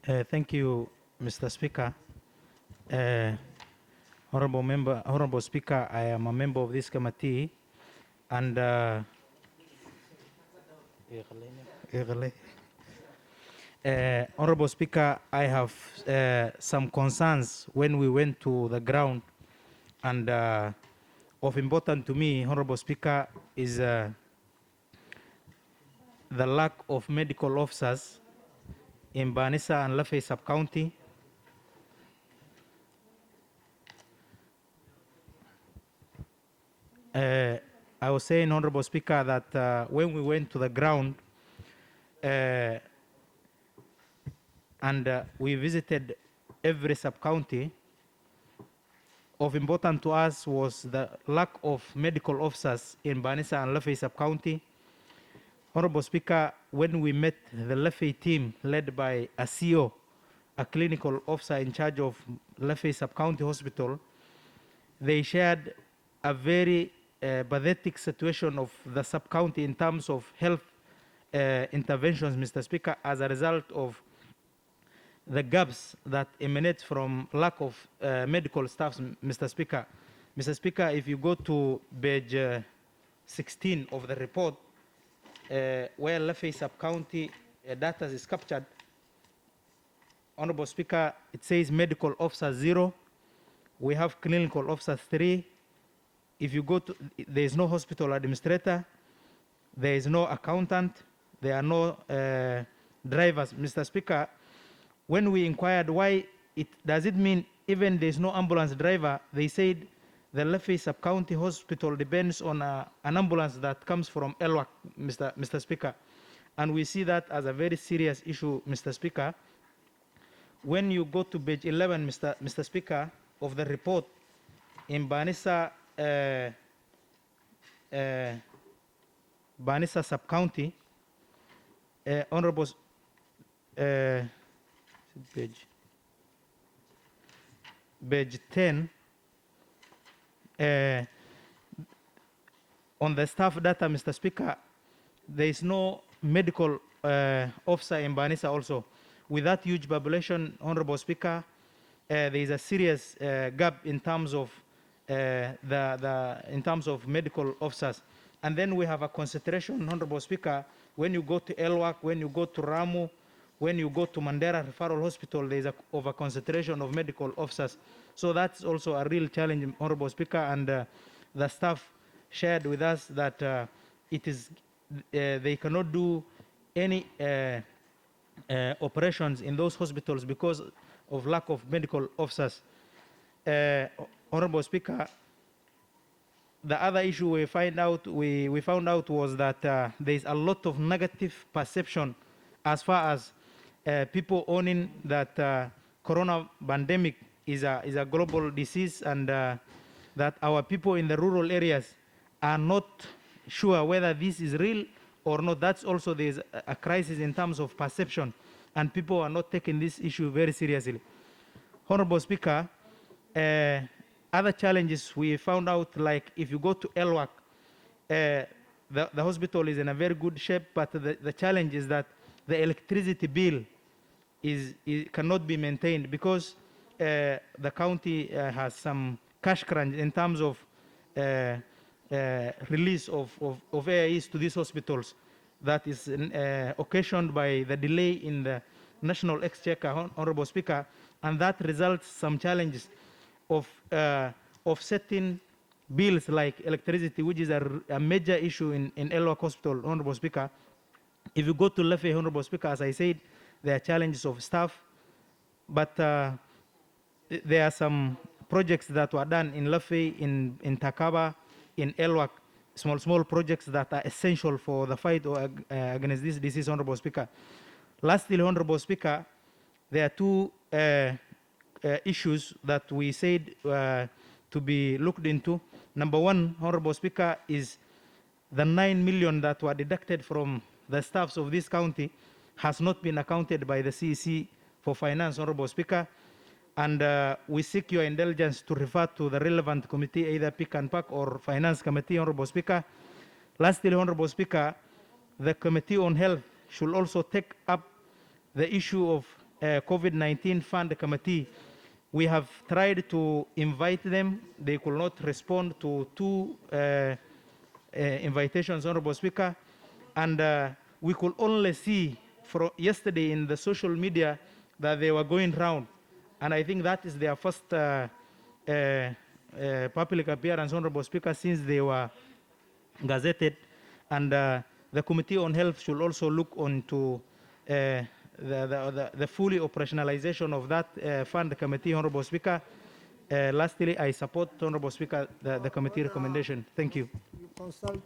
Thank you, Mr. Speaker. Uh, Honorable Speaker, I am a member of this committee, and Honorable Speaker, I have some concerns when we went to the ground, and of important to me, Honorable Speaker, is the lack of medical officers in Banissa and Lafay sub-county. I was saying, Honorable Speaker, that when we went to the ground and we visited every sub-county, of importance to us was the lack of medical officers in Banissa and Lafay sub-county. Honorable Speaker, when we met the Lafay team led by a CO, a clinical officer in charge of Lafay sub-county hospital, they shared a very pathetic situation of the sub-county in terms of health interventions, Mr. Speaker, as a result of the gaps that emanate from lack of medical staff, Mr. Speaker. Mr. Speaker, if you go to page 16 of the report, where Lafay sub-county data is captured, Honorable Speaker, it says medical officer 0. We have clinical officers 3. If you go to, there is no hospital administrator, there is no accountant, there are no drivers. Mr. Speaker, when we inquired why does it mean even there is no ambulance driver, they said the Lafay sub-county hospital depends on an ambulance that comes from Elwak, Mr. Speaker. And we see that as a very serious issue, Mr. Speaker. When you go to page 11, Mr. Speaker, of the report, in Banissa sub-county, Honorable page 10, on the staff data, Mr. Speaker, there is no medical officer in Banissa also. With that huge population, Honorable Speaker, there is a serious gap in terms of in terms of medical officers. And then we have a concentration, Honorable Speaker, when you go to Elwak, when you go to Ramu, when you go to Mandera Referral Hospital, there is over concentration of medical officers. So that's also a real challenge, Honorable Speaker, and the staff shared with us that it is they cannot do any operations in those hospitals because of lack of medical officers. Honorable Speaker, the other issue we found out was that there is a lot of negative perception as far as people owning that corona pandemic is a global disease, and that our people in the rural areas are not sure whether this is real or not. That's also there's a crisis in terms of perception, and people are not taking this issue very seriously. Honorable Speaker, other challenges we found out, like if you go to Elwak, the hospital is in a very good shape, but the challenge is that the electricity bill cannot be maintained because the county has some cash crunch in terms of release of AIs to these hospitals. That is occasioned by the delay in the national exchequer, Honorable Speaker, and that results some challenges of offsetting bills like electricity, which is a major issue in Elwak Hospital, Honorable Speaker. If you go to Lafay, Honorable Speaker, as I said, there are challenges of staff, but there are some projects that were done in Lafay, in Takaba, in Elwak, small projects that are essential for the fight against this disease, Honorable Speaker. Lastly, Honorable Speaker, there are two issues that we said to be looked into. Number one, Honorable Speaker, is the 9 million that were deducted from the staffs of this county has not been accounted by the CEC for finance, Honorable Speaker. And we seek your indulgence to refer to the relevant committee, either PIC and PAC or Finance Committee, Honorable Speaker. Lastly, Honorable Speaker, the Committee on Health should also take up the issue of COVID-19 Fund Committee. We have tried to invite them. They could not respond to two invitations, Honorable Speaker. And we could only see from yesterday in the social media that they were going round. And I think that is their first public appearance, Honorable Speaker, since they were gazetted. And the Committee on Health should also look onto the fully operationalization of that fund committee, Honorable Speaker. Lastly, I support, Honorable Speaker, the committee recommendation. Thank you. You consult